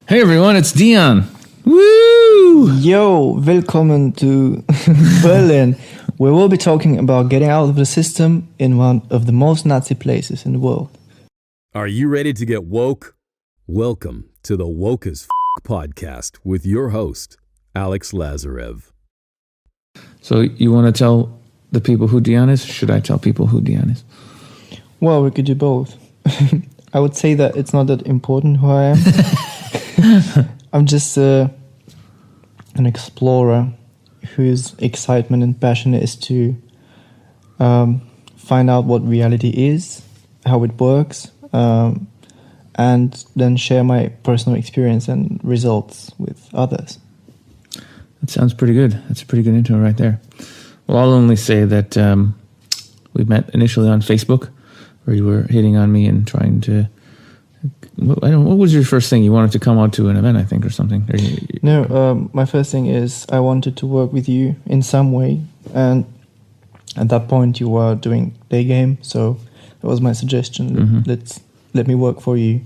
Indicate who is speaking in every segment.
Speaker 1: Hey everyone, it's Dian. Woo!
Speaker 2: Yo, welcome to Berlin, where we'll be talking about getting out of the system in one of the most Nazi places in the world.
Speaker 3: Are you ready to get woke? Welcome to the Woke as F*** podcast with your host, Alex Lazarev.
Speaker 1: So you want to tell the people who Dian is? Should I tell people who Dian is?
Speaker 2: Well, we could do both. I would say that it's not that important who I am. I'm just an explorer whose excitement and passion is to find out what reality is, how it works, and then share my personal experience and results with others.
Speaker 1: That sounds pretty good. That's a pretty good intro right there. Well, I'll only say that we met initially on Facebook, where you were hitting on me and trying to... what was your first thing? You wanted to come out to an event, I think, or something?
Speaker 2: No, my first thing is I wanted to work with you in some way. And at that point, you were doing day game. So that was my suggestion. Mm-hmm. Let me work for you.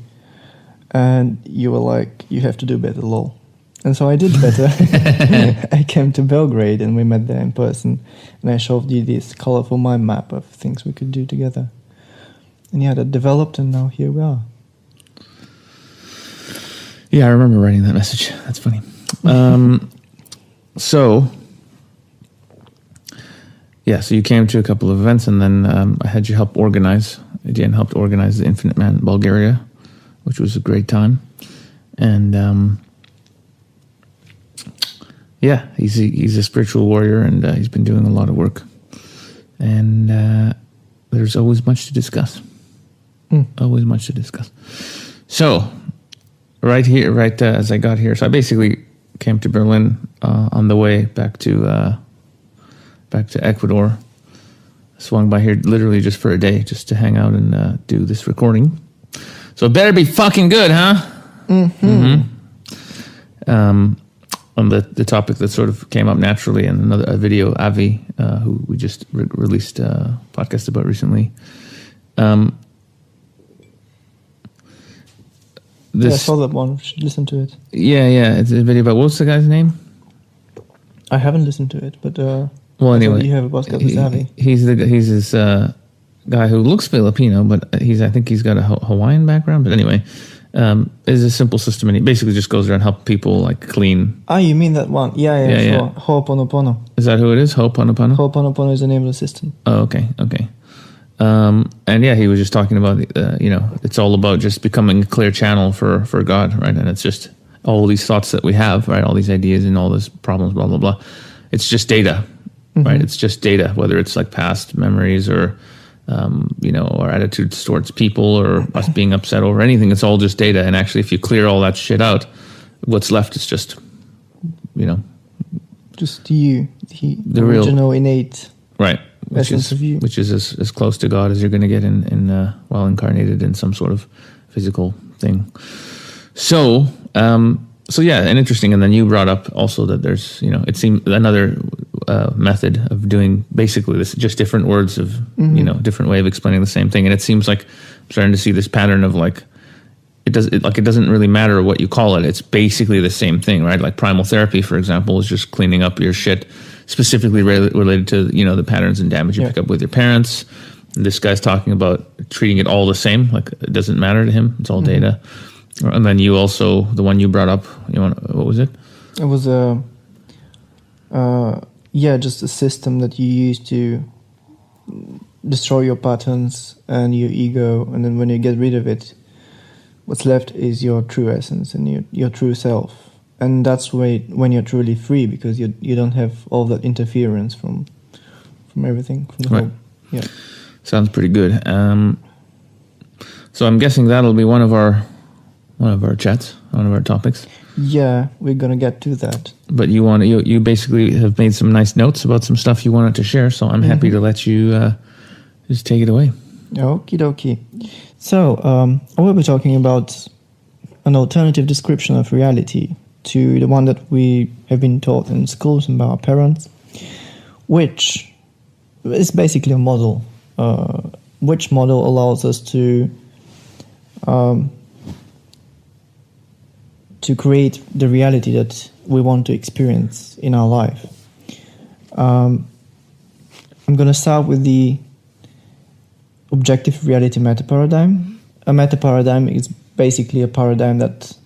Speaker 2: And you were like, you have to do better, lol. And so I did better. I came to Belgrade and we met there in person. And I showed you this colorful mind map of things we could do together. And yeah, that developed and now here we are.
Speaker 1: Yeah, I remember writing that message. That's funny. So you came to a couple of events, and then I had you help organize. Dian helped organize the Infinite Man in Bulgaria, which was a great time. And he's a spiritual warrior, and he's been doing a lot of work. And there's always much to discuss. Always much to discuss. So... Right as I got here, so I basically came to Berlin on the way back to Ecuador. Swung by here literally just for a day, just to hang out and do this recording. So it better be fucking good, huh? Mm-hmm. On the topic that sort of came up naturally in a video, Avi, who we just released a podcast about recently.
Speaker 2: I saw that one. You should listen to it.
Speaker 1: Yeah. It's a video about, what's the guy's name?
Speaker 2: I haven't listened to it, but
Speaker 1: well, anyway,
Speaker 2: you have a podcast with Avi.
Speaker 1: He's this guy who looks Filipino, but I think he's got a Hawaiian background. But anyway, is a simple system, and he basically just goes around helping people like clean.
Speaker 2: Ah, you mean that one? Yeah. Sure. Ho'oponopono.
Speaker 1: Is that who it is? Ho'oponopono?
Speaker 2: Ho'oponopono is the name of the system.
Speaker 1: Oh, okay. And he was just talking about, it's all about just becoming a clear channel for God, right? And it's just all these thoughts that we have, right? All these ideas and all these problems, blah, blah, blah. It's just data, right? It's just data, whether it's like past memories or, our attitudes towards people or us being upset over anything. It's all just data. And actually, if you clear all that shit out, what's left is just,
Speaker 2: just you, the original
Speaker 1: real,
Speaker 2: innate.
Speaker 1: Right.
Speaker 2: Which
Speaker 1: is as close to God as you're going to get in while incarnated in some sort of physical thing. So and interesting. And then you brought up also that there's, it seemed another method of doing basically this, just different words of, different way of explaining the same thing. And it seems like I'm starting to see this pattern of like, it doesn't really matter what you call it. It's basically the same thing, right? Like primal therapy, for example, is just cleaning up your shit, specifically related to, the patterns and damage you pick up with your parents. And this guy's talking about treating it all the same. Like it doesn't matter to him. It's all data. And then you also, the one you brought up, what was it?
Speaker 2: It was just a system that you use to destroy your patterns and your ego. And then when you get rid of it, what's left is your true essence and your true self. And that's when you're truly free, because you don't have all that interference from everything, from the whole. Yeah.
Speaker 1: Sounds pretty good. So I'm guessing that'll be one of our chats, one of our topics.
Speaker 2: Yeah, we're gonna get to that.
Speaker 1: But you basically have made some nice notes about some stuff you wanted to share, so I'm happy to let you just take it away.
Speaker 2: Okie dokie. So I will be talking about an alternative description of reality to the one that we have been taught in schools and by our parents, which is basically a model, which model allows us to to create the reality that we want to experience in our life. I'm going to start with the objective reality meta-paradigm. A meta-paradigm is basically a paradigm that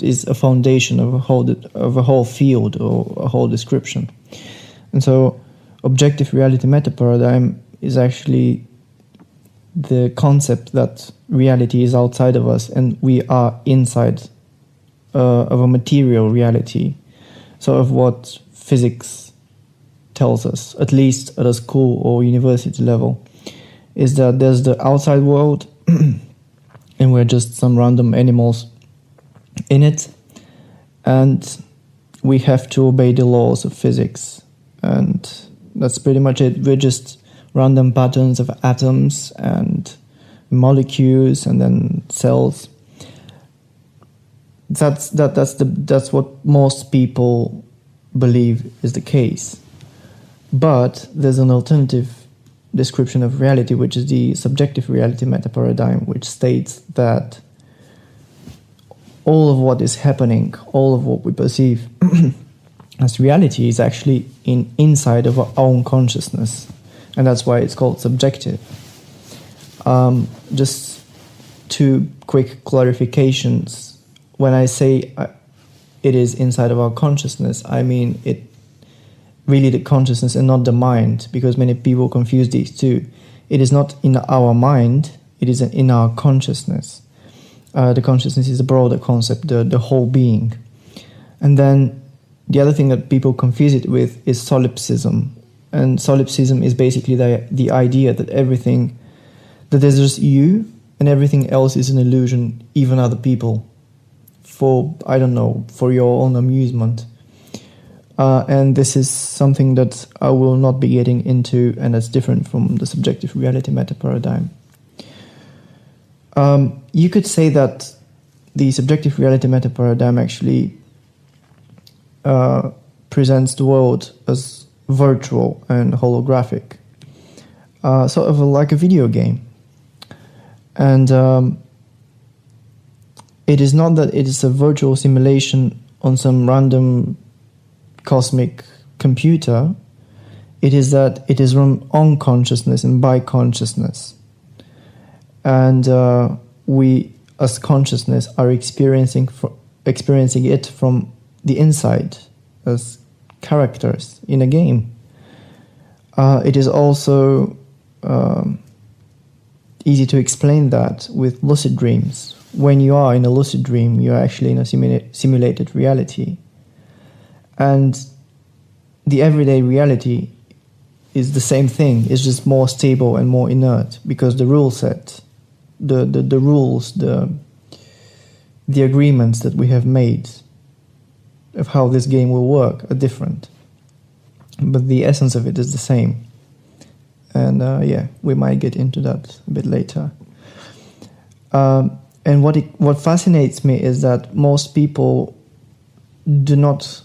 Speaker 2: is a foundation of a whole field or a whole description. And so objective reality meta-paradigm is actually the concept that reality is outside of us and we are inside of a material reality, so of what physics tells us, at least at a school or university level, is that there's the outside world and we're just some random animals in it, and we have to obey the laws of physics, and that's pretty much it. We're just random patterns of atoms and molecules and then cells. That's what most people believe is the case. But there's an alternative description of reality, which is the subjective reality meta-paradigm, which states that all of what is happening, all of what we perceive as reality is actually inside of our own consciousness. And that's why it's called subjective. Just two quick clarifications. When I say it is inside of our consciousness, I mean it really the consciousness and not the mind, because many people confuse these two. It is not in our mind, it is in our consciousness. The consciousness is a broader concept, the whole being. And then the other thing that people confuse it with is solipsism. And solipsism is basically the idea that that there's just you and everything else is an illusion, even other people, for your own amusement. And this is something that I will not be getting into, and that's different from the subjective reality meta-paradigm. You could say that the subjective reality meta-paradigm actually presents the world as virtual and holographic, sort of like a video game. And it is not that it is a virtual simulation on some random cosmic computer. It is that it is run on consciousness and by consciousness. And we, as consciousness, are experiencing it from the inside as characters in a game. It is also easy to explain that with lucid dreams. When you are in a lucid dream, you're actually in a simulated reality. And the everyday reality is the same thing. It's just more stable and more inert, because the rule set, the rules, the agreements that we have made of how this game will work are different. But the essence of it is the same. And we might get into that a bit later. And what fascinates me is that most people do not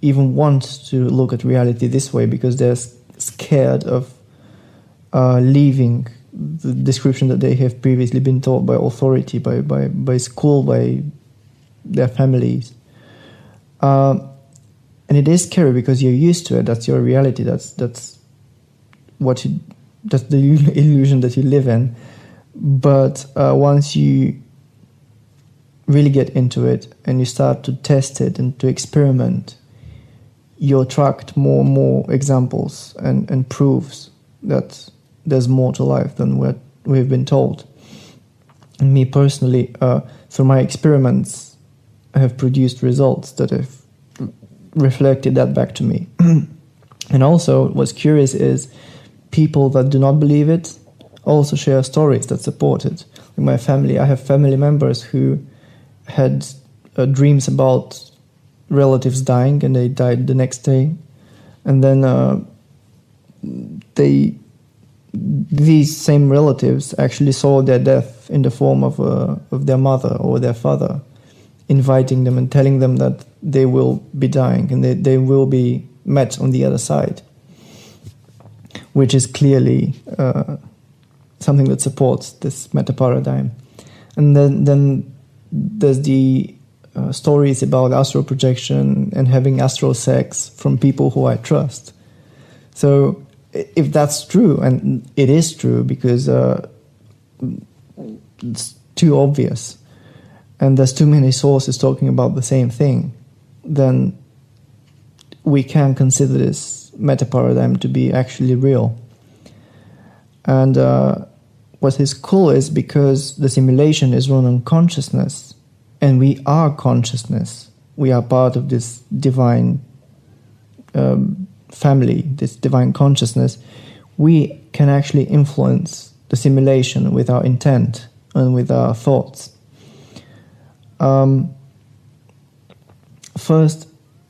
Speaker 2: even want to look at reality this way, because they're scared of leaving the description that they have previously been taught by authority, by school, by their families. And it is scary because you're used to it. That's your reality. That's the illusion that you live in. But once you really get into it and you start to test it and to experiment, you attract more and more examples and proofs that there's more to life than what we've been told. And me personally, through my experiments, I have produced results that have reflected that back to me. And also, what's curious is people that do not believe it also share stories that support it. In my family, I have family members who had dreams about relatives dying, and they died the next day. And then these same relatives actually saw their death in the form of their mother or their father, inviting them and telling them that they will be dying and they will be met on the other side, which is clearly something that supports this meta-paradigm. And then there's the stories about astral projection and having astral sex from people who I trust. So if that's true, and it is true because it's too obvious, and there's too many sources talking about the same thing, then we can consider this meta paradigm to be actually real. And what is cool is because the simulation is run on consciousness, and we are consciousness. We are part of this divine family, this divine consciousness. We can actually influence the simulation with our intent and with our thoughts. First,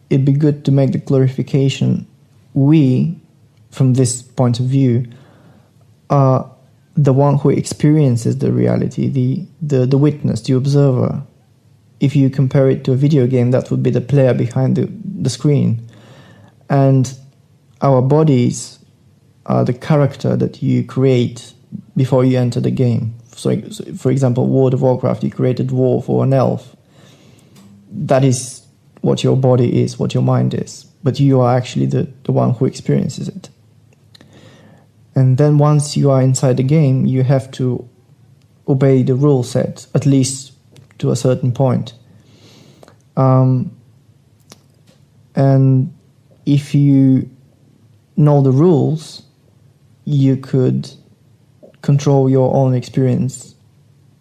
Speaker 2: it'd be good to make the clarification. We, from this point of view, are the one who experiences the reality, the witness, the observer. If you compare it to a video game, that would be the player behind the screen. And our bodies are the character that you create before you enter the game. So for example, World of Warcraft, you created dwarf or an elf. That is what your body is, what your mind is. But you are actually the one who experiences it. And then once you are inside the game, you have to obey the rule set, at least to a certain point. And if you know the rules, you could control your own experience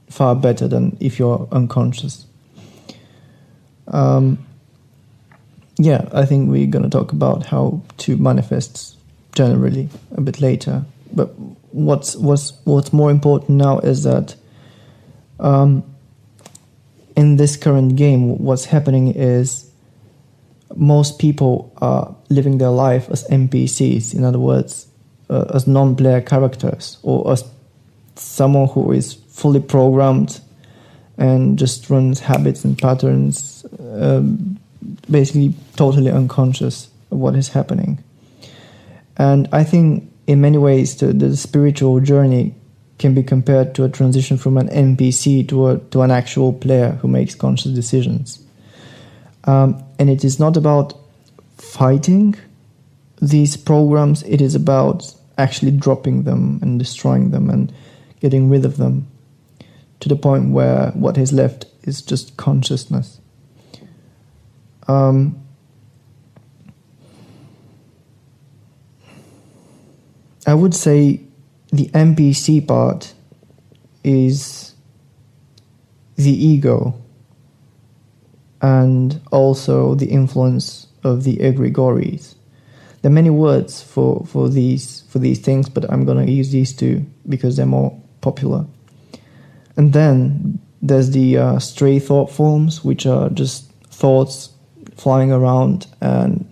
Speaker 2: far better than if you're unconscious. Yeah, I think we're going to talk about how to manifest generally a bit later. But what's more important now is that in this current game, what's happening is most people are living their life as NPCs, in other words, as non-player characters, or as someone who is fully programmed and just runs habits and patterns, basically totally unconscious of what is happening. And I think in many ways the spiritual journey can be compared to a transition from an NPC to an actual player who makes conscious decisions. And it is not about fighting these programs, it is about actually dropping them and destroying them and getting rid of them to the point where what is left is just consciousness. I would say the NPC part is the ego and also the influence of the egregores. There are many words for these things, but I'm going to use these two because they're more popular. And then there's the stray thought forms, which are just thoughts flying around and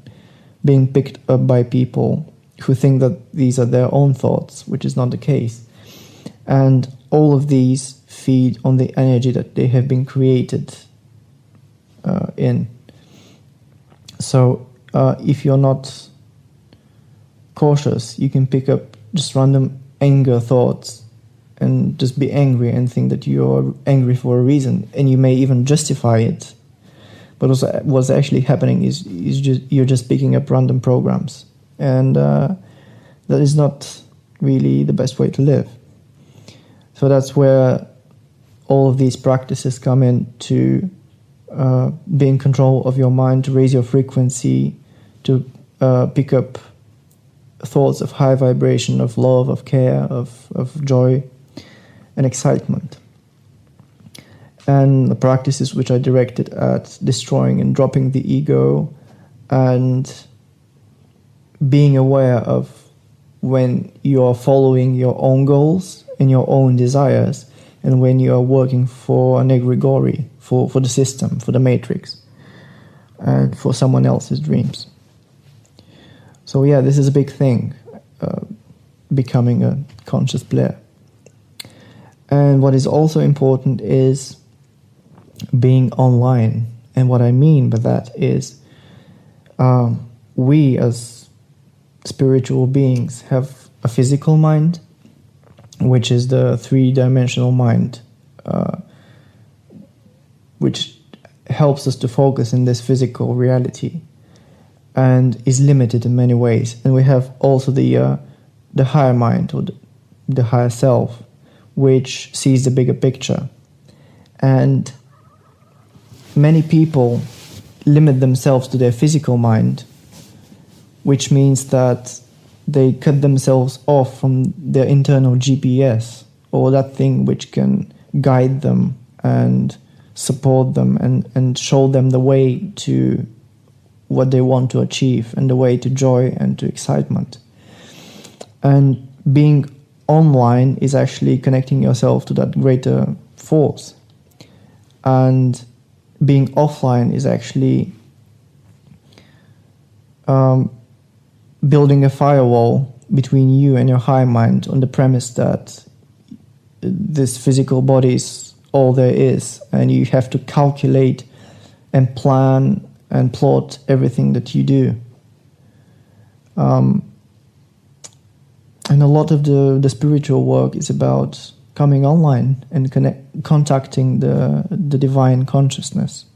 Speaker 2: being picked up by people who think that these are their own thoughts, which is not the case. And all of these feed on the energy that they have been created in. So if you're not cautious, you can pick up just random anger thoughts and just be angry and think that you're angry for a reason, and you may even justify it. But also what's actually happening is you're just picking up random programs. And that is not really the best way to live. So that's where all of these practices come in to be in control of your mind, to raise your frequency, to pick up thoughts of high vibration, of love, of care, of joy and excitement. And the practices which are directed at destroying and dropping the ego and being aware of when you are following your own goals and your own desires, and when you are working for an egregore, for the system, for the matrix, and for someone else's dreams. So yeah, this is a big thing, becoming a conscious player. And what is also important is being online. And what I mean by that is we as spiritual beings have a physical mind, which is the three-dimensional mind, which helps us to focus in this physical reality and is limited in many ways. And we have also the higher mind, or the higher self, which sees the bigger picture. And many people limit themselves to their physical mind, which means that they cut themselves off from their internal GPS, or that thing which can guide them and support them and show them the way to what they want to achieve and the way to joy and to excitement. And being online is actually connecting yourself to that greater force. And being offline is actually building a firewall between you and your higher mind on the premise that this physical body is all there is, and you have to calculate and plan and plot everything that you do. And a lot of the spiritual work is about coming online and contacting the divine consciousness.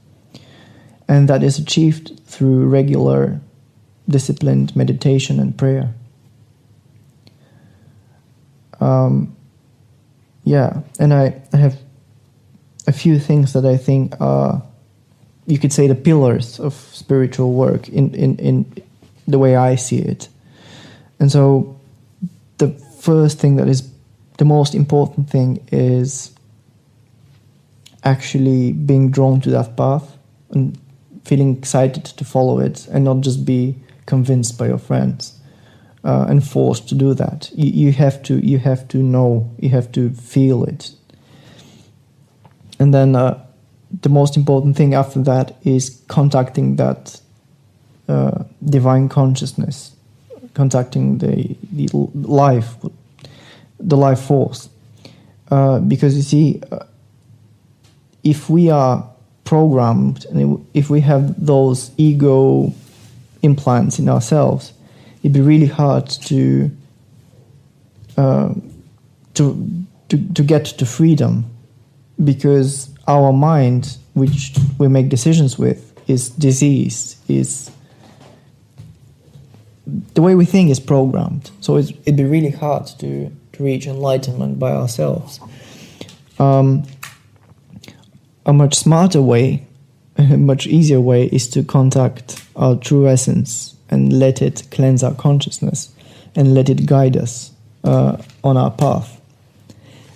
Speaker 2: And that is achieved through regular, disciplined meditation and prayer. And I have a few things that I think are, you could say, the pillars of spiritual work in the way I see it. And so the first thing that is the most important thing is actually being drawn to that path and feeling excited to follow it, and not just be convinced by your friends and forced to do that. You have to know, you have to feel it. And then the most important thing after that is contacting that divine consciousness, contacting the life force. Because you see, if we are programmed, and if we have those ego implants in ourselves, it'd be really hard to get to freedom, because our mind, which we make decisions with, is diseased, is the way we think is programmed. So it'd be really hard to reach enlightenment by ourselves. A much smarter way, a much easier way, is to contact our true essence and let it cleanse our consciousness and let it guide us on our path.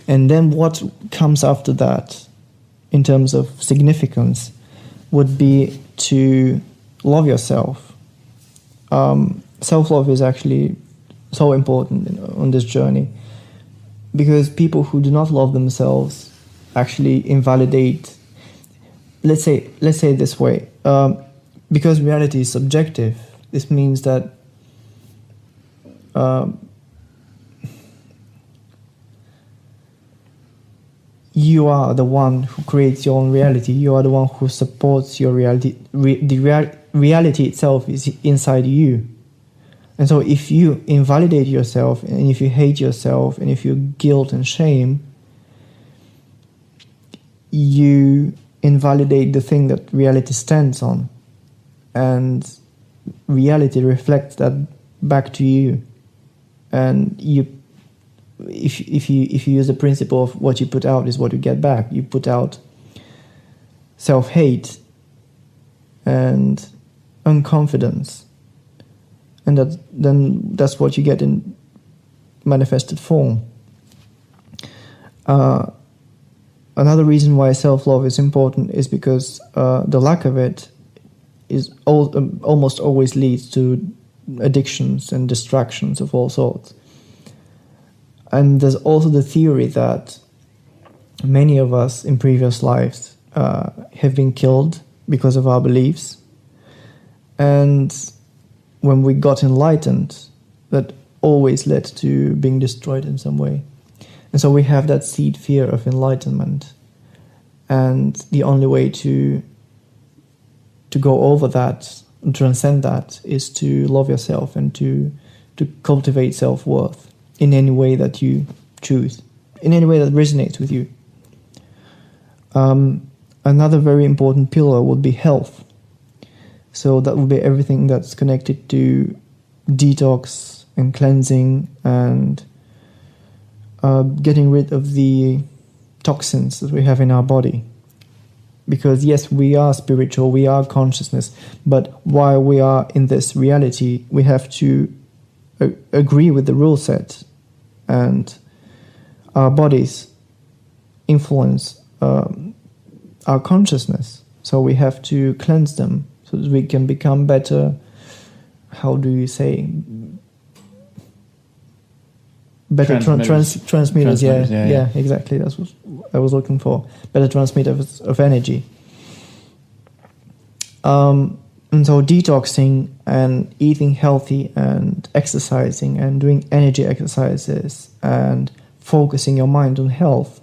Speaker 2: And then what comes after that, in terms of significance, would be to love yourself. Self-love is actually so important on this journey, because people who do not love themselves actually invalidate. Let's say it this way, because reality is subjective. This means that you are the one who creates your own reality. You are the one who supports your reality. Reality itself is inside you. And so if you invalidate yourself, and if you hate yourself, and if you guilt and shame, you invalidate the thing that reality stands on. And reality reflects that back to you. And if you use the principle of what you put out is what you get back, you put out self-hate and unconfidence, and that's what you get in manifested form. Another reason why self-love is important is because the lack of it is almost always leads to addictions and distractions of all sorts. And there's also the theory that many of us in previous lives have been killed because of our beliefs. And when we got enlightened, that always led to being destroyed in some way. And so we have that seed fear of enlightenment. And the only way to go over that, transcend that, is to love yourself and to cultivate self-worth in any way that you choose, in any way that resonates with you. Another very important pillar would be health. So that would be everything that's connected to detox and cleansing and getting rid of the toxins that we have in our body. Because yes, we are spiritual, we are consciousness, but while we are in this reality, we have to agree with the rule set, and our bodies influence our consciousness. So we have to cleanse them so that we can become better, how do you say, better transmitters. Yeah, exactly. That's what I was looking for. Better transmitters of energy. And so detoxing and eating healthy and exercising and doing energy exercises and focusing your mind on health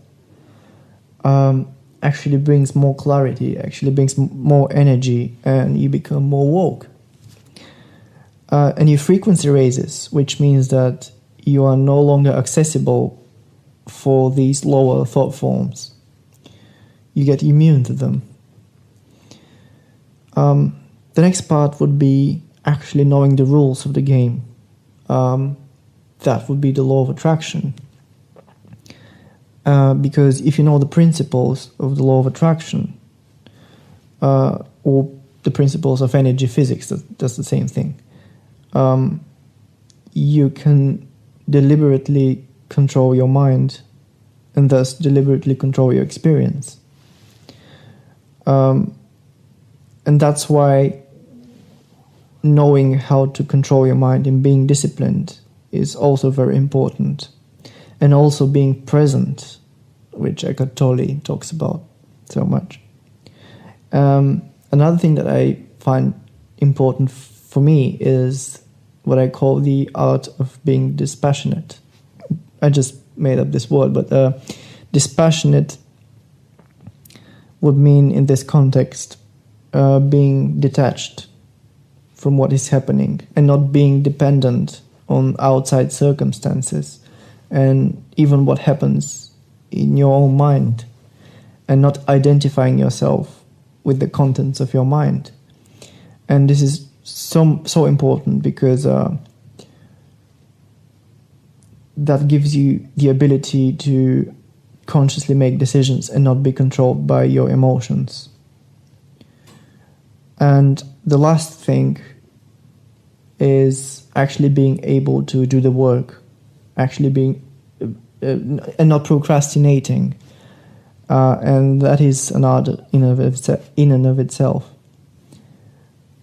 Speaker 2: actually brings more clarity, actually brings more energy, and you become more woke. And your frequency raises, which means that you are no longer accessible for these lower thought forms. You get immune to them. The next part would be actually knowing the rules of the game. That would be the law of attraction. Because if you know the principles of the law of attraction, or the principles of energy physics, that's the same thing, you can deliberately control your mind and thus deliberately control your experience. And that's why knowing how to control your mind and being disciplined is also very important. And also being present, which Eckhart Tolle talks about so much. Another thing that I find important for me is what I call the art of being dispassionate. I just made up this word, but dispassionate would mean in this context being detached from what is happening and not being dependent on outside circumstances and even what happens in your own mind, and not identifying yourself with the contents of your mind. And this is so important because that gives you the ability to consciously make decisions and not be controlled by your emotions. And the last thing is actually being able to do the work, actually being and not procrastinating, and that is an art in and of itself.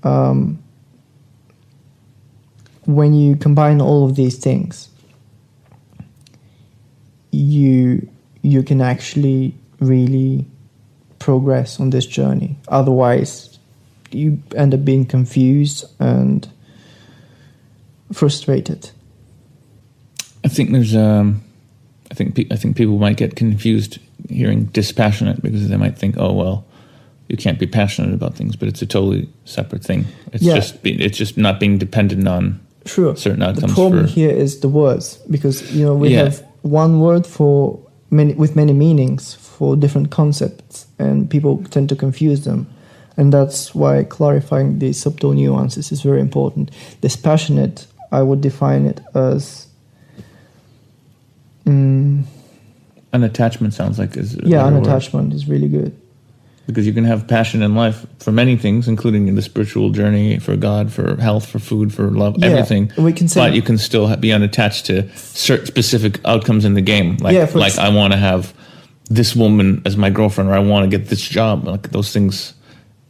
Speaker 2: When you combine all of these things, you can actually really progress on this journey. Otherwise, you end up being confused and frustrated.
Speaker 1: I think there's I think people might get confused hearing dispassionate because they might think, oh well, you can't be passionate about things, but it's a totally separate thing. It's just not being dependent on certain outcomes.
Speaker 2: The problem here is the words, because we have one word for with many meanings for different concepts, and people tend to confuse them. And that's why clarifying these subtle nuances is very important. Dispassionate, I would define it as
Speaker 1: unattachment. Sounds like
Speaker 2: unattachment is really good,
Speaker 1: because you can have passion in life for many things, including in the spiritual journey, for God, for health, for food, for love, everything.
Speaker 2: We can say,
Speaker 1: but you can still be unattached to certain specific outcomes in the game. Like I want to have this woman as my girlfriend, or I want to get this job. Like those things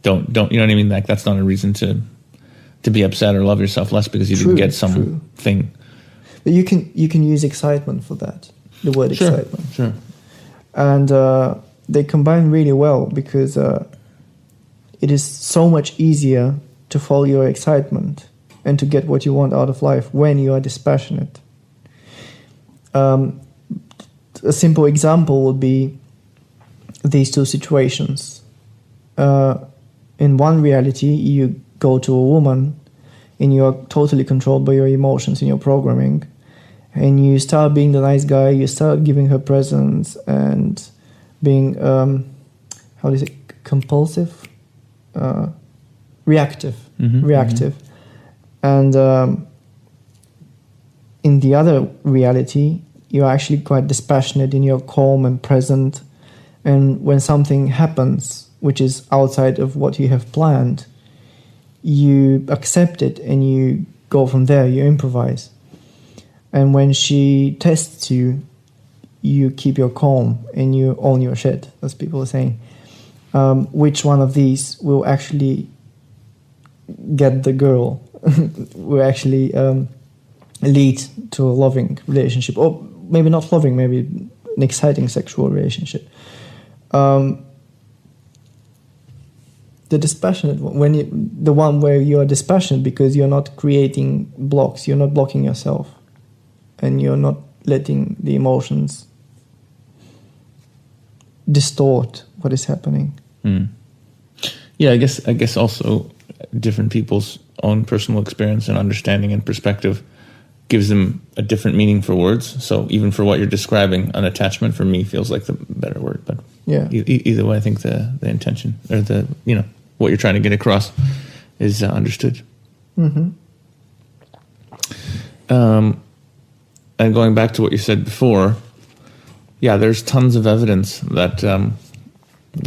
Speaker 1: don't. You know what I mean? Like that's not a reason to be upset or love yourself less because you didn't get some thing.
Speaker 2: But you can use excitement for that. The word excitement.
Speaker 1: Sure.
Speaker 2: And they combine really well because it is so much easier to follow your excitement and to get what you want out of life when you are dispassionate. A simple example would be these two situations. In one reality, you go to a woman and you are totally controlled by your emotions and your programming, and you start being the nice guy, you start giving her presents and being compulsive, reactive,
Speaker 1: Mm-hmm.
Speaker 2: and in the other reality, you're actually quite dispassionate and you're calm and present. And when something happens which is outside of what you have planned, you accept it and you go from there, you improvise. And when she tests you, you keep your calm and you own your shit, as people are saying. Which one of these will actually get the girl, will actually lead to a loving relationship, or maybe not loving, maybe an exciting sexual relationship. The dispassionate one, the one where you are dispassionate because you're not creating blocks, you're not blocking yourself, and you're not letting the emotions distort what is happening.
Speaker 1: Yeah, I guess also different people's own personal experience and understanding and perspective gives them a different meaning for words. So even for what you're describing, an attachment for me feels like the better word. But
Speaker 2: yeah,
Speaker 1: either way, I think the intention or the what you're trying to get across is understood.
Speaker 2: Mm-hmm.
Speaker 1: And going back to what you said before, yeah, there's tons of evidence that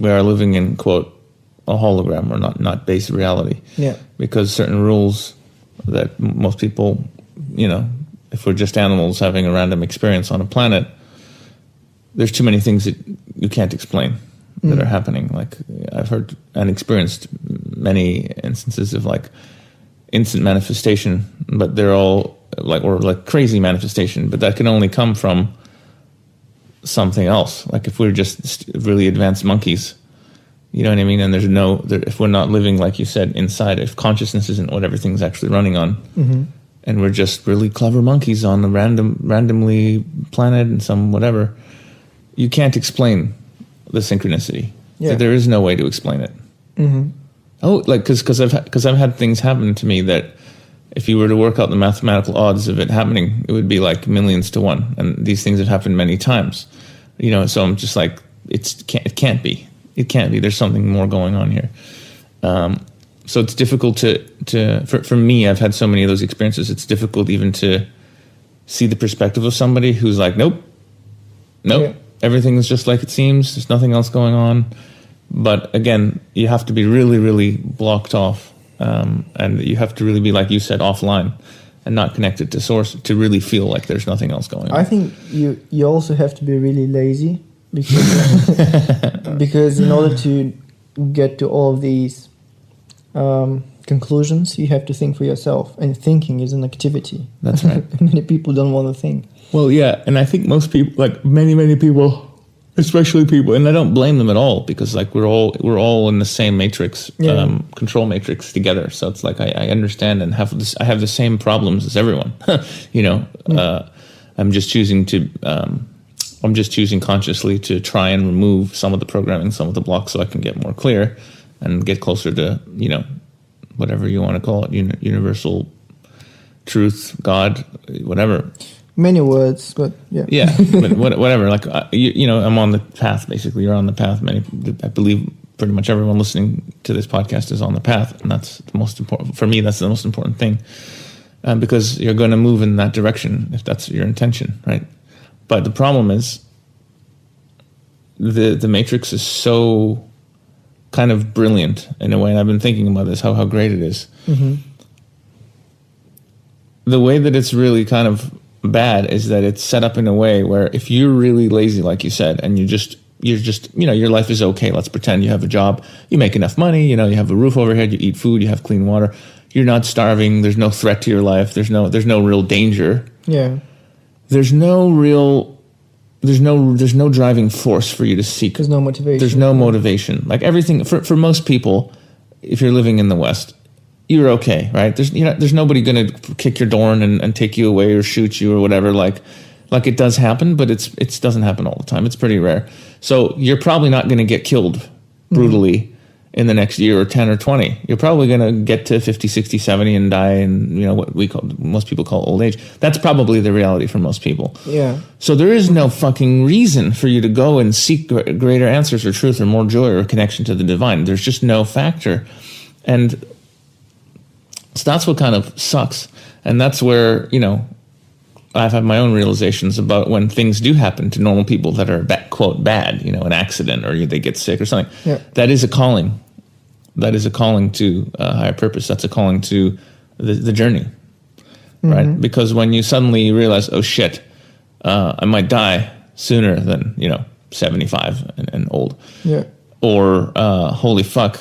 Speaker 1: we are living in, quote, a hologram or not base reality.
Speaker 2: Yeah.
Speaker 1: Because certain rules that most people, if we're just animals having a random experience on a planet, there's too many things that you can't explain that are happening. Like I've heard and experienced many instances of like instant manifestation, but they're all like crazy manifestation, but that can only come from something else. Like if we're just really advanced monkeys, you know what I mean? And if we're not living, like you said, inside, if consciousness isn't what everything's actually running on, and we're just really clever monkeys on a randomly planet and some whatever, you can't explain the synchronicity.
Speaker 2: Yeah.
Speaker 1: There is no way to explain it. Oh, like because I've had things happen to me that if you were to work out the mathematical odds of it happening, it would be like millions to one. And these things have happened many times, so I'm just like, it can't be. It can't be. There's something more going on here. So it's difficult for me, I've had so many of those experiences, it's difficult even to see the perspective of somebody who's like, nope,
Speaker 2: Yeah.
Speaker 1: everything is just like it seems. There's nothing else going on. But again, you have to be really, really blocked off. And you have to really be, like you said, offline and not connected to source to really feel like there's nothing else going on.
Speaker 2: I think you also have to be really lazy because in order to get to all of these conclusions, you have to think for yourself, and thinking is an activity.
Speaker 1: That's right.
Speaker 2: Many people don't want to think.
Speaker 1: Well, yeah, and I think most people, like many people, especially people, and I don't blame them at all, because like we're all in the same matrix, control matrix together. So it's like I understand and I have the same problems as everyone. I'm just choosing consciously to try and remove some of the programming, some of the blocks, so I can get more clear and get closer to whatever you want to call it, universal truth, God, whatever.
Speaker 2: Many words, but yeah.
Speaker 1: Yeah, but whatever. Like I'm on the path. Basically, you're on the path. I believe pretty much everyone listening to this podcast is on the path, and that's the most important for me. That's the most important thing, because you're going to move in that direction if that's your intention, right? But the problem is the matrix is so kind of brilliant in a way, and I've been thinking about this, how great it is. The way that it's really kind of bad is that it's set up in a way where if you're really lazy, like you said, and you're just your life is okay, let's pretend you have a job, you make enough money, you have a roof overhead, you eat food, you have clean water, you're not starving, there's no threat to your life, there's no real danger.
Speaker 2: Yeah.
Speaker 1: There's no driving force for you to seek.
Speaker 2: There's no motivation.
Speaker 1: There's no motivation. Like everything for most people, if you're living in the West, you're okay, right? There's nobody going to kick your door in and take you away or shoot you or whatever. Like it does happen, but it doesn't happen all the time. It's pretty rare. So you're probably not going to get killed brutally, in the next year or 10 or 20. You're probably going to get to 50, 60, 70 and die in, what most people call old age. That's probably the reality for most people.
Speaker 2: Yeah.
Speaker 1: So there is no fucking reason for you to go and seek greater answers or truth or more joy or connection to the divine. There's just no factor. And so that's what kind of sucks. And that's where, I've had my own realizations about when things do happen to normal people that are, quote, bad, an accident or they get sick or something.
Speaker 2: Yeah.
Speaker 1: That is a calling. That is a calling to a higher purpose. That's a calling to the journey, right? Because when you suddenly realize, oh shit, I might die sooner than, 75 and old.
Speaker 2: Yeah.
Speaker 1: Or, holy fuck,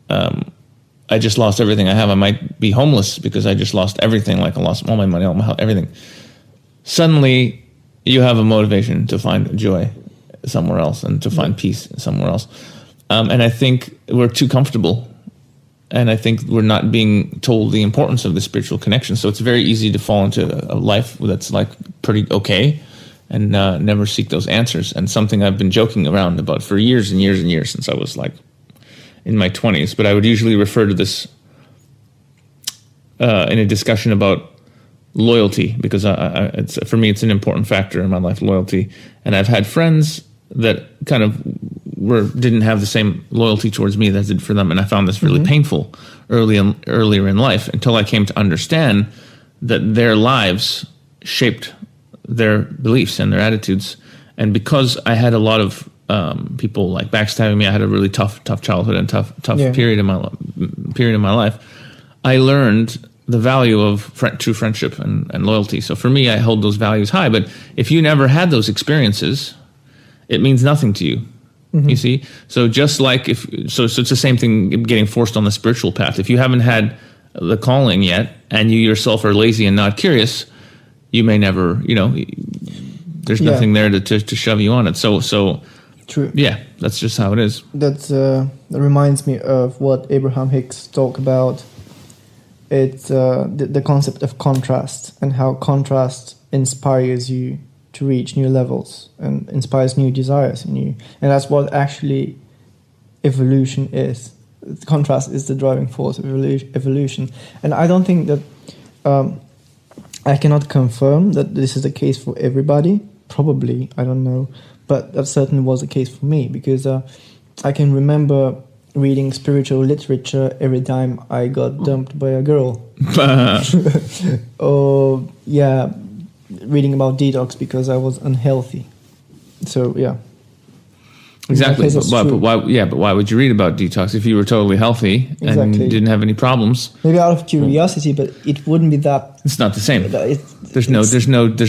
Speaker 1: I just lost everything I have. I might be homeless because I just lost everything. Like I lost all my money, all my health, everything. Suddenly you have a motivation to find joy somewhere else and to find peace somewhere else. And I think we're too comfortable. And I think we're not being told the importance of the spiritual connection. So it's very easy to fall into a life that's like pretty okay and never seek those answers. And something I've been joking around about for years and years and years since I was like in my 20s. But I would usually refer to this in a discussion about loyalty, because for me, it's an important factor in my life, loyalty. And I've had friends that kind of didn't have the same loyalty towards me that I did for them. And I found this really painful earlier in life until I came to understand that their lives shaped their beliefs and their attitudes. And because I had a lot of people like backstabbing me, I had a really tough childhood and tough period in my life. I learned the value of true friendship and loyalty. So for me, I hold those values high. But if you never had those experiences, it means nothing to you. You see? So just like so it's the same thing getting forced on the spiritual path. If you haven't had the calling yet and you yourself are lazy and not curious, you may never, there's nothing there to shove you on it. So
Speaker 2: true.
Speaker 1: Yeah, that's just how it is.
Speaker 2: That reminds me of what Abraham Hicks talked about. It's the concept of contrast and how contrast inspires you to reach new levels and inspires new desires in you. And that's what actually evolution is. Contrast is the driving force of evolution. And I don't think that I cannot confirm that this is the case for everybody. Probably, I don't know. But that certainly was the case for me, because I can remember reading spiritual literature every time I got dumped by a girl. Or, reading about detox because I was unhealthy. So, yeah.
Speaker 1: Exactly. But why would you read about detox if you were totally healthy and didn't have any problems?
Speaker 2: Maybe out of curiosity, but it wouldn't be that.
Speaker 1: It's not the same. There's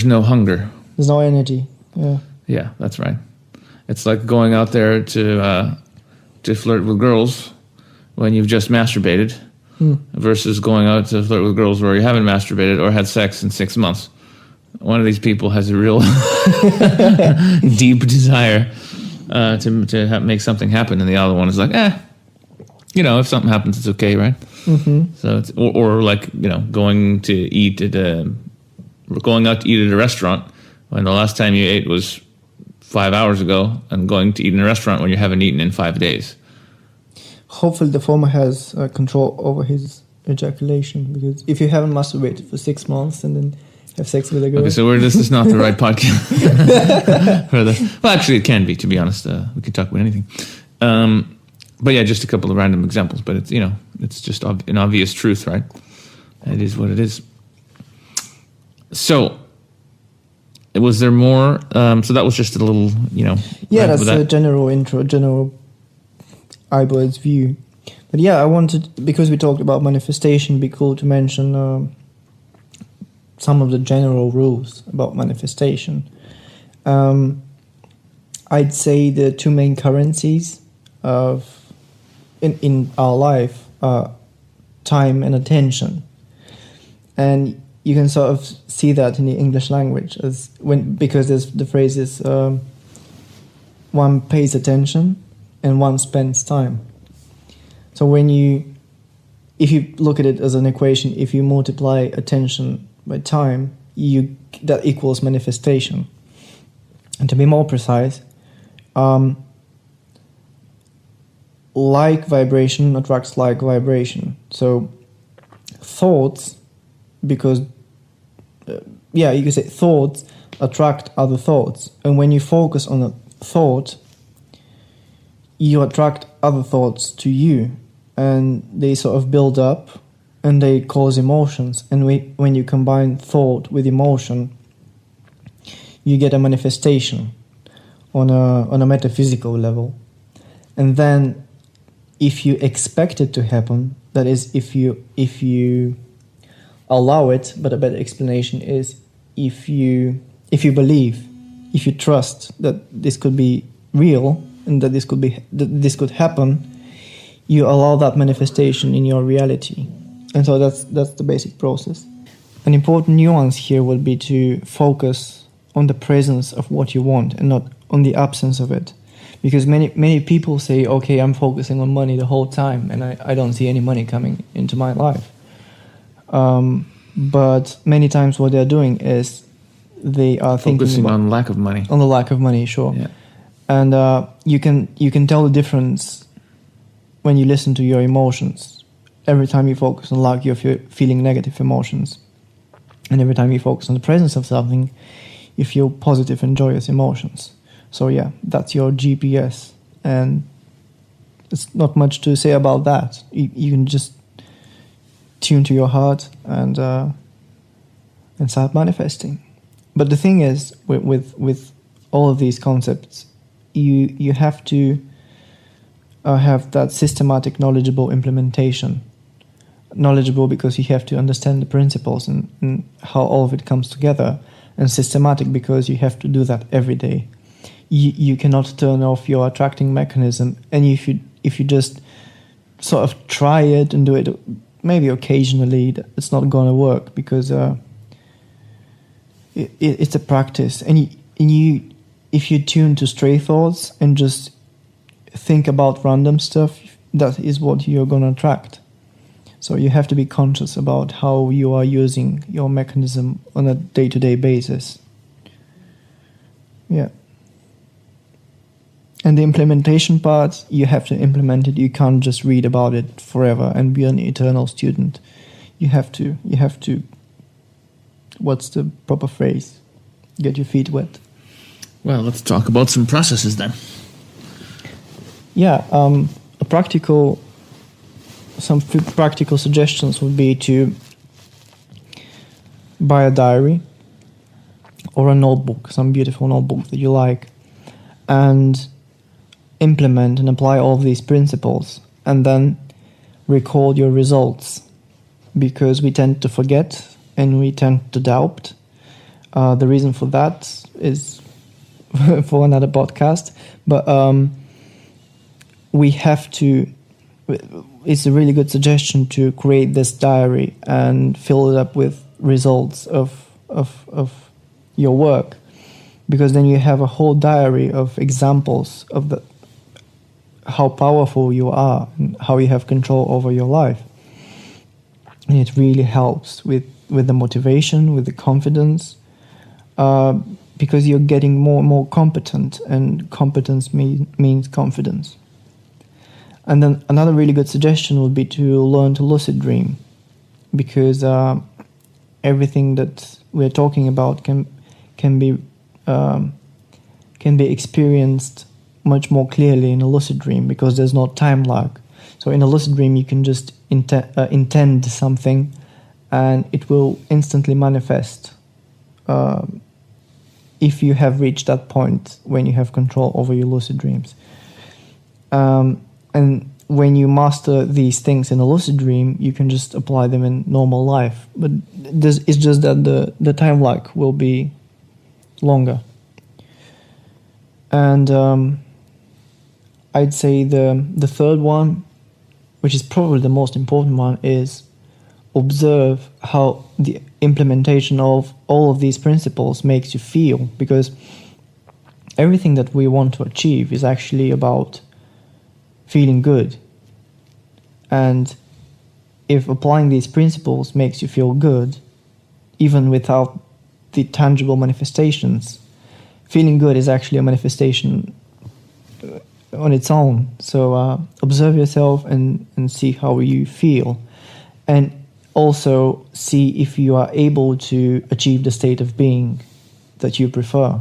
Speaker 1: no hunger.
Speaker 2: There's no energy. Yeah.
Speaker 1: Yeah, that's right. It's like going out there to flirt with girls when you've just masturbated versus going out to flirt with girls where you haven't masturbated or had sex in 6 months. One of these people has a real deep desire to make something happen, and the other one is like, if something happens, it's okay, right? So it's or like going out to eat at a restaurant when the last time you ate was 5 hours ago, and going to eat in a restaurant when you haven't eaten in 5 days.
Speaker 2: Hopefully the former has control over his ejaculation, because if you haven't masturbated for 6 months and then have sex with a girl...
Speaker 1: Okay, so this is not the right podcast. Well, actually it can be, to be honest. We can talk about anything. But yeah, just a couple of random examples, but it's, it's just an obvious truth, right? It is what it is. So... Was there more? So that was just a little,
Speaker 2: Yeah, that's a general intro, general iBird's view. But yeah, I wanted, because we talked about manifestation, it'd be cool to mention some of the general rules about manifestation. I'd say the two main currencies in our life are time and attention. And you can sort of see that in the English language because there's the phrases one pays attention and one spends time. So if you look at it as an equation, if you multiply attention by time, that equals manifestation. And to be more precise, like vibration attracts like vibration. So thoughts, because you could say thoughts attract other thoughts, and when you focus on a thought, you attract other thoughts to you, and they sort of build up and they cause emotions. And when you combine thought with emotion, you get a manifestation on a metaphysical level. And then if you expect it to happen, that is, if you allow it, but a better explanation is if you believe, if you trust that this could be real and that this could happen, you allow that manifestation in your reality. And so that's the basic process. An important nuance here would be to focus on the presence of what you want and not on the absence of it. Because many people say, okay, I'm focusing on money the whole time and I don't see any money coming into my life. But many times what they're doing is they are
Speaker 1: focusing on lack of money.
Speaker 2: On the lack of money, sure.
Speaker 1: Yeah.
Speaker 2: And you can tell the difference when you listen to your emotions. Every time you focus on lack, you're feeling negative emotions. And every time you focus on the presence of something, you feel positive and joyous emotions. So yeah, that's your GPS. And it's not much to say about that. You can just tune to your heart and start manifesting. But the thing is, with all of these concepts, you have to have that systematic, knowledgeable implementation. Knowledgeable because you have to understand the principles and how all of it comes together, and systematic because you have to do that every day. You cannot turn off your attracting mechanism, and if you just sort of try it and do it maybe occasionally, it's not going to work, because it's a practice. And if you tune to stray thoughts and just think about random stuff, that is what you're going to attract. So you have to be conscious about how you are using your mechanism on a day-to-day basis. Yeah. And the implementation part, you have to implement it. You can't just read about it forever and be an eternal student. You have to, what's the proper phrase? Get your feet wet.
Speaker 1: Well, let's talk about some processes then.
Speaker 2: Yeah, some practical suggestions would be to buy a diary or a notebook, some beautiful notebook that you like, and implement and apply all of these principles, and then record your results, because we tend to forget and we tend to doubt. The reason for that is for another podcast, but we have to. It's a really good suggestion to create this diary and fill it up with results of your work, because then you have a whole diary of examples of how powerful you are and how you have control over your life. And it really helps with the motivation, with the confidence, because you're getting more and more competent, and competence means confidence. And then another really good suggestion would be to learn to lucid dream, because everything that we're talking about can be experienced much more clearly in a lucid dream, because there's no time lag. So in a lucid dream, you can just intend something, and it will instantly manifest if you have reached that point when you have control over your lucid dreams. And when you master these things in a lucid dream, you can just apply them in normal life. But it's just that the time lag will be longer. And I'd say the third one, which is probably the most important one, is observe how the implementation of all of these principles makes you feel, because everything that we want to achieve is actually about feeling good. And if applying these principles makes you feel good, even without the tangible manifestations, feeling good is actually a manifestation on its own. So observe yourself and see how you feel, and also see if you are able to achieve the state of being that you prefer.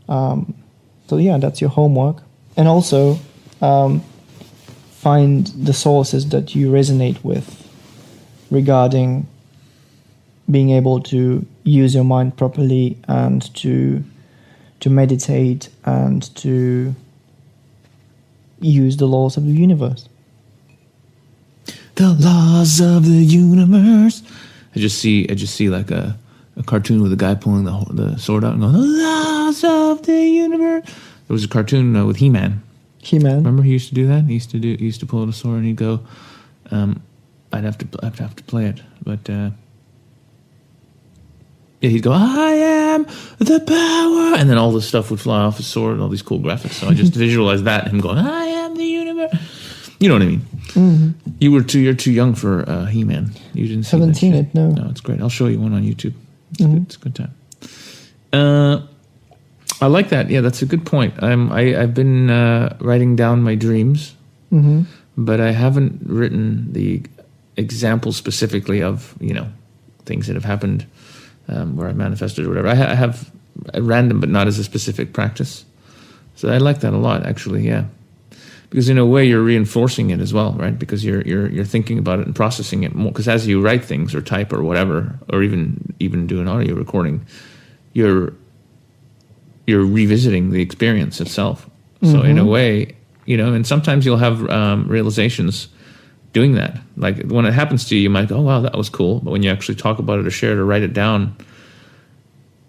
Speaker 2: So yeah, that's your homework. And also find the sources that you resonate with regarding being able to use your mind properly and to meditate and to use the laws of the universe.
Speaker 1: The laws of the universe. I just see like a cartoon with a guy pulling the sword out and going, the laws of the universe. There was a cartoon with He-Man.
Speaker 2: He-Man.
Speaker 1: Remember he used to do that? He used to pull out a sword and he'd go, I'd have to play it, but yeah, he'd go, I am the power, and then all this stuff would fly off his sword and all these cool graphics. So I just visualized that, him going, I am the universe. You know what I mean? Mm-hmm. You're too young for He-Man. You didn't see
Speaker 2: Haven't seen it, no.
Speaker 1: No, it's great. I'll show you one on YouTube. It's a good time. I like that. Yeah, that's a good point. I've been writing down my dreams, but I haven't written the examples specifically of, things that have happened where I manifested or whatever. I have at random, but not as a specific practice. So I like that a lot, actually. Yeah, because in a way you're reinforcing it as well, right? Because you're thinking about it and processing it more. Because as you write things or type or whatever, or even do an audio recording, you're revisiting the experience itself. So in a way, and sometimes you'll have realizations doing that. Like when it happens to you, you might go, oh, wow, that was cool. But when you actually talk about it or share it or write it down,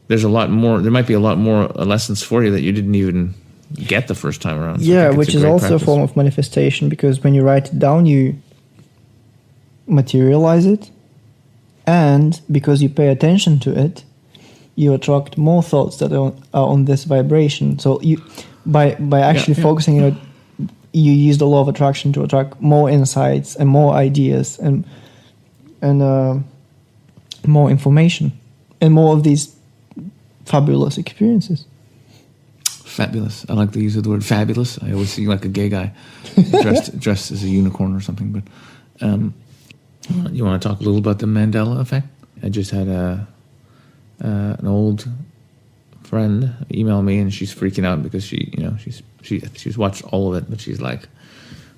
Speaker 1: there might be a lot more lessons for you that you didn't even get the first time around. So
Speaker 2: yeah, which is also practice. A form of manifestation, because when you write it down, you materialize it. And because you pay attention to it, you attract more thoughts that are on this vibration. So you, by actually focusing on it, you use the law of attraction to attract more insights and more ideas and more information and more of these fabulous experiences.
Speaker 1: Fabulous. I like the use of the word fabulous. I always see like a gay guy dressed as a unicorn or something. But you want to talk a little about the Mandela effect? I just had an old friend email me, and she's freaking out because she's watched all of it, but she's like,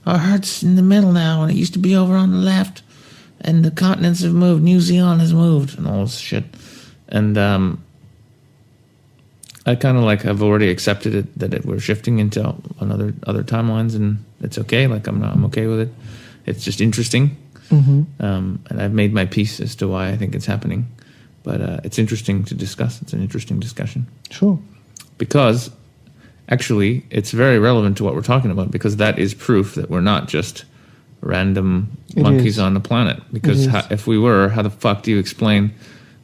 Speaker 1: our heart's in the middle now, and it used to be over on the left, and the continents have moved, New Zealand has moved, and all this shit. And I kind of like have already accepted it that we're shifting into other timelines, and it's okay. Like I'm okay with it. It's just interesting, and I've made my peace as to why I think it's happening. But it's interesting to discuss. It's an interesting discussion.
Speaker 2: Sure. Because
Speaker 1: actually, it's very relevant to what we're talking about, because that is proof that we're not just random monkeys on the planet. Because if we were, how the fuck do you explain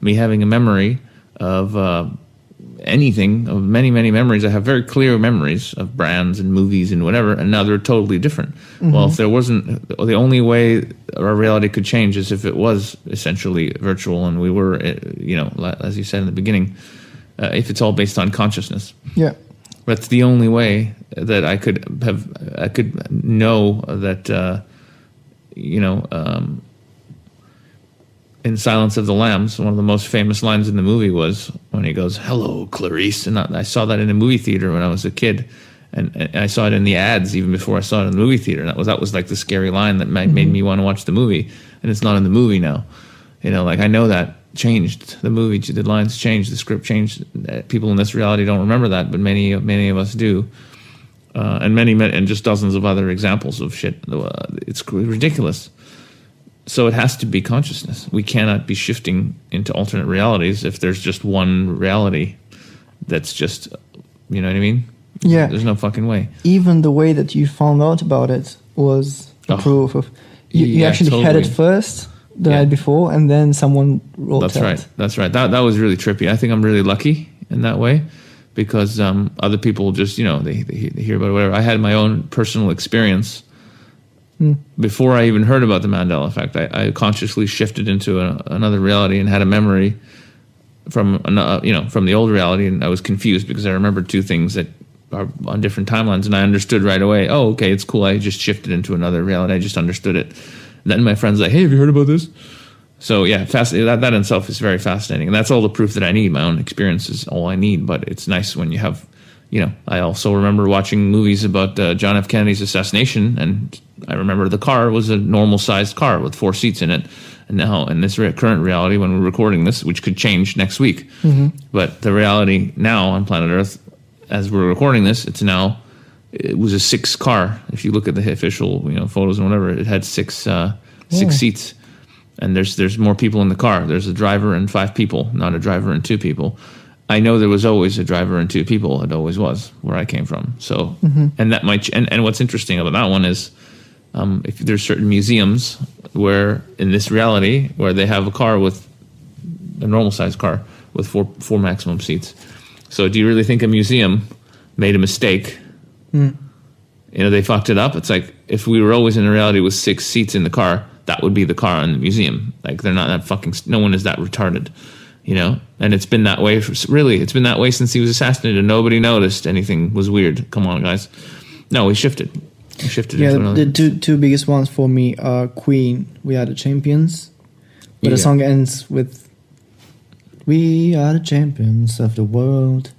Speaker 1: me having a memory of anything, of many, many memories? I have very clear memories of brands and movies and whatever, and now they're totally different. Well, if there wasn't, the only way our reality could change is if it was essentially virtual, and we were, as you said in the beginning, if it's all based on consciousness.
Speaker 2: Yeah.
Speaker 1: That's the only way that I could know that, in Silence of the Lambs, one of the most famous lines in the movie was when he goes, "Hello, Clarice." And I saw that in a movie theater when I was a kid, and I saw it in the ads even before I saw it in the movie theater. And that was like the scary line that made me want to watch the movie. And it's not in the movie now. Like I know that changed. The movie, the lines changed, the script changed. People in this reality don't remember that, but many of us do. And just dozens of other examples of shit. It's ridiculous. So it has to be consciousness. We cannot be shifting into alternate realities if there's just one reality that's just, you know what I mean?
Speaker 2: Yeah.
Speaker 1: There's no fucking way.
Speaker 2: Even the way that you found out about it was proof of... You actually totally had it first the night before, and then someone wrote
Speaker 1: That's right. That was really trippy. I think I'm really lucky in that way, because other people just, they hear about it, whatever. I had my own personal experience. Before I even heard about the Mandela effect, I consciously shifted into another reality and had a memory from the old reality, and I was confused because I remembered two things that are on different timelines, and I understood right away. Oh, okay, it's cool. I just shifted into another reality. I just understood it. Then my friend's like, "Hey, have you heard about this?" So yeah, that in itself is very fascinating, and that's all the proof that I need. My own experience is all I need. But it's nice when you have, I also remember watching movies about John F. Kennedy's assassination, and I remember the car was a normal-sized car with 4 seats in it. And now, in this current reality, when we're recording this, which could change next week, but the reality now on planet Earth, as we're recording this, it was a 6 car. If you look at the official, photos and whatever, it had 6 seats, and there's more people in the car. There's a driver and 5 people, not a driver and 2 people. I know there was always a driver and 2 people. It always was where I came from. So, and that might, and what's interesting about that one is, if there's certain museums where in this reality where they have a car with a normal sized car with four maximum seats. So do you really think a museum made a mistake? They fucked it up. It's like if we were always in a reality with 6 seats in the car, that would be the car in the museum. Like they're not that fucking. No one is that retarded, And it's been that way. It's been that way since he was assassinated. And nobody noticed anything was weird. Come on, guys. No, we shifted.
Speaker 2: Yeah, the two biggest ones for me are Queen, We Are the Champions. But the song ends with We are the champions of the world.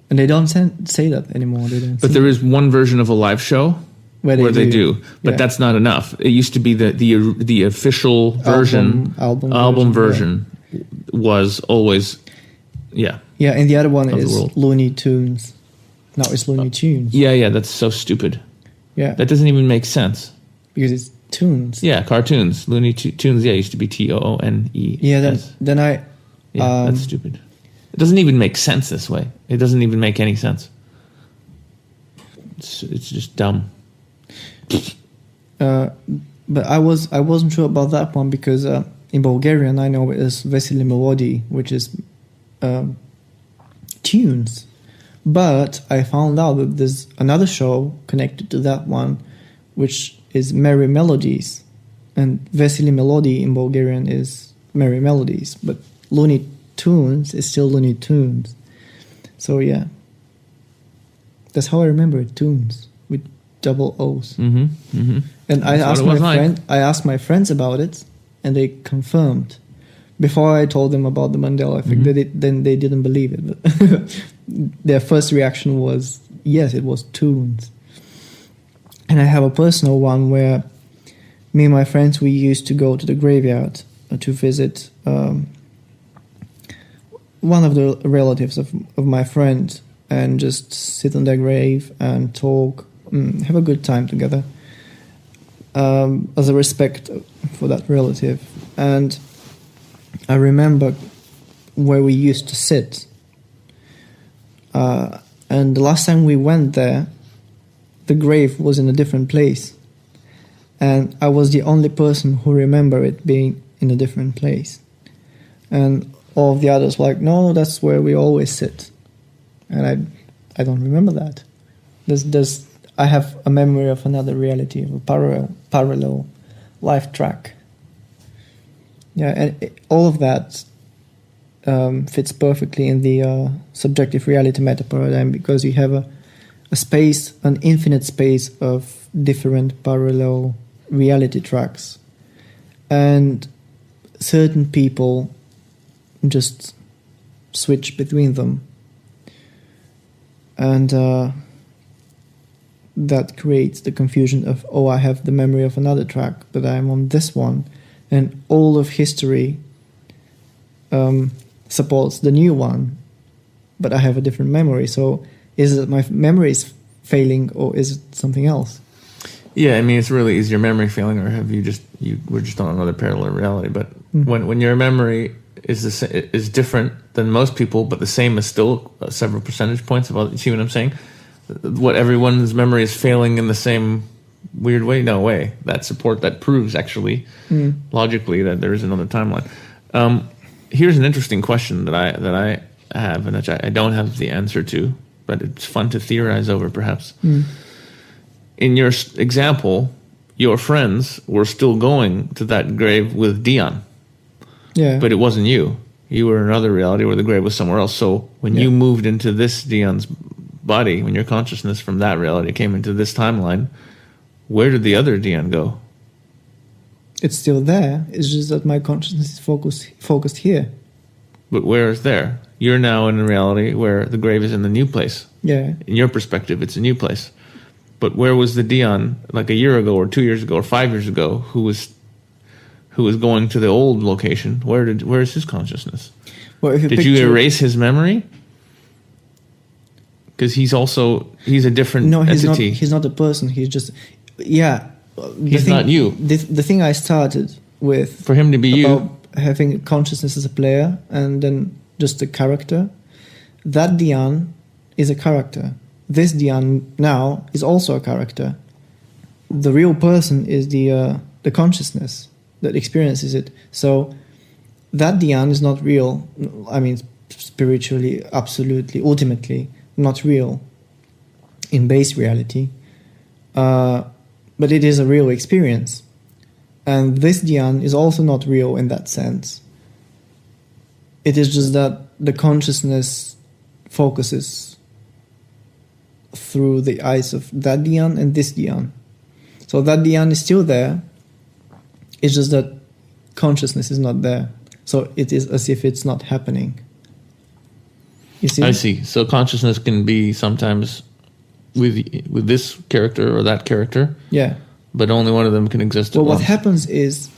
Speaker 2: And they don't say that anymore.
Speaker 1: But there is one version of a live show where they do. But that's not enough. It used to be the official version, album version was always,
Speaker 2: Yeah, and the other one is Looney Tunes. Now it's Looney Tunes.
Speaker 1: Yeah, that's so stupid.
Speaker 2: Yeah.
Speaker 1: That doesn't even make sense.
Speaker 2: Because it's tunes.
Speaker 1: Yeah, cartoons. Looney Tunes, it used to be Toone.
Speaker 2: Yeah,
Speaker 1: that's stupid. It doesn't even make sense this way. It doesn't even make any sense. It's just dumb.
Speaker 2: But I wasn't sure about that one because in Bulgarian I know it is Veseli Melody, which is tunes. But I found out that there's another show connected to that one, which is Merry Melodies. And Veseli Melody in Bulgarian is Merry Melodies. But Looney Tunes is still Looney Tunes. So yeah. That's how I remember it, tunes, with double O's. And I asked my friends about it, and they confirmed. Before I told them about the Mandela effect, then they didn't believe it. But their first reaction was, yes, it was tunes. And I have a personal one where me and my friends, we used to go to the graveyard to visit one of the relatives of my friend and just sit on their grave and talk, have a good time together as a respect for that relative. And I remember where we used to sit. And the last time we went there, the grave was in a different place. And I was the only person who remember it being in a different place. And all of the others were like, no, that's where we always sit. And I don't remember that. I have a memory of another reality, of a parallel life track. Yeah, and all of that fits perfectly in the subjective reality meta paradigm because you have a space, an infinite space of different parallel reality tracks. And certain people just switch between them. And that creates the confusion of, oh, I have the memory of another track, but I'm on this one. And all of history supports the new one, but I have a different memory. So is it my memory is failing or is it something else?
Speaker 1: Yeah, I mean, it's really, is your memory failing or have you we're just on another parallel reality? But when your memory is different than most people, but the same as still several percentage points of you see what I'm saying? What everyone's memory is failing in the same weird way? No way. That proves actually logically that there is another timeline. Here's an interesting question that I have, and which I don't have the answer to, but it's fun to theorize over, perhaps. In your example, your friends were still going to that grave with Dian.
Speaker 2: Yeah.
Speaker 1: But it wasn't you. You were in another reality where the grave was somewhere else. So when you moved into this Dian's body, when your consciousness from that reality came into this timeline, where did the other Dian go?
Speaker 2: It's still there. It's just that my consciousness is focused here.
Speaker 1: But where is there? You're now in a reality where the grave is in the new place.
Speaker 2: Yeah.
Speaker 1: In your perspective, it's a new place. But where was the Dian like a year ago or 2 years ago or 5 years ago who was going to the old location? Where is his consciousness?
Speaker 2: Well, if
Speaker 1: Did you erase his memory? Because he's a different entity.
Speaker 2: He's not a person. He's just, yeah.
Speaker 1: He's not you.
Speaker 2: The thing I started with,
Speaker 1: for him to be
Speaker 2: about
Speaker 1: you,
Speaker 2: having consciousness as a player and then just a character, that Dian is a character. This Dian now is also a character. The real person is the consciousness that experiences it. So that Dian is not real. I mean, spiritually, absolutely, ultimately not real in base reality. But it is a real experience. And this Dian is also not real in that sense. It is just that the consciousness focuses through the eyes of that Dian and this Dian. So that Dian is still there. It's just that consciousness is not there. So it is as if it's not happening. You see?
Speaker 1: I see. So consciousness can be sometimes with this character or that character.
Speaker 2: Yeah.
Speaker 1: But only one of them can exist at
Speaker 2: once.
Speaker 1: once.
Speaker 2: What happens is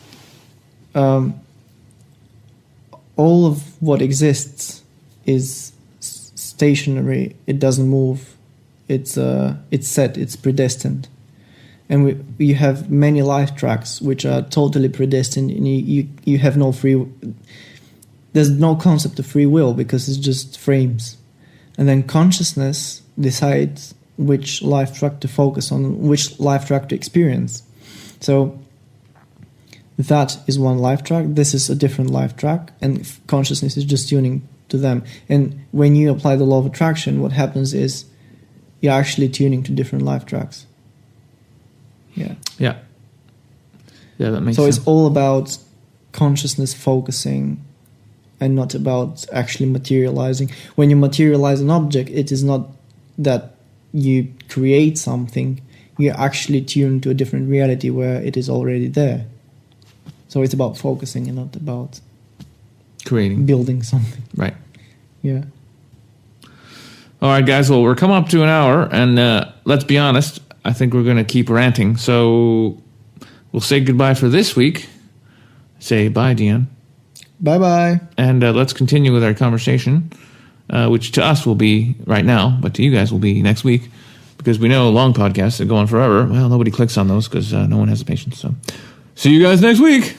Speaker 2: all of what exists is stationary. It doesn't move. It's set. It's predestined. And you have many life tracks which are totally predestined. And you have no free. There's no concept of free will because it's just frames. And then consciousness decides which life track to focus on, which life track to experience. So that is one life track. This is a different life track, and consciousness is just tuning to them. And when you apply the law of attraction, what happens is you're actually tuning to different life tracks. Yeah.
Speaker 1: Yeah. Yeah, that makes
Speaker 2: sense. So
Speaker 1: sense.
Speaker 2: it's all about consciousness focusing and not about actually materializing. When you materialize an object, it is not that you create something, you actually tune to a different reality where it is already there. So it's about focusing and not about
Speaker 1: creating,
Speaker 2: building something.
Speaker 1: Right.
Speaker 2: Yeah.
Speaker 1: All right, guys. Well, we're coming up to an hour, and let's be honest, I think we're going to keep ranting. So we'll say goodbye for this week. Say bye, Dian.
Speaker 2: Bye-bye.
Speaker 1: And let's continue with our conversation, which to us will be right now, but to you guys will be next week, because we know long podcasts that go on forever. Well, nobody clicks on those because no one has the patience. So see you guys next week.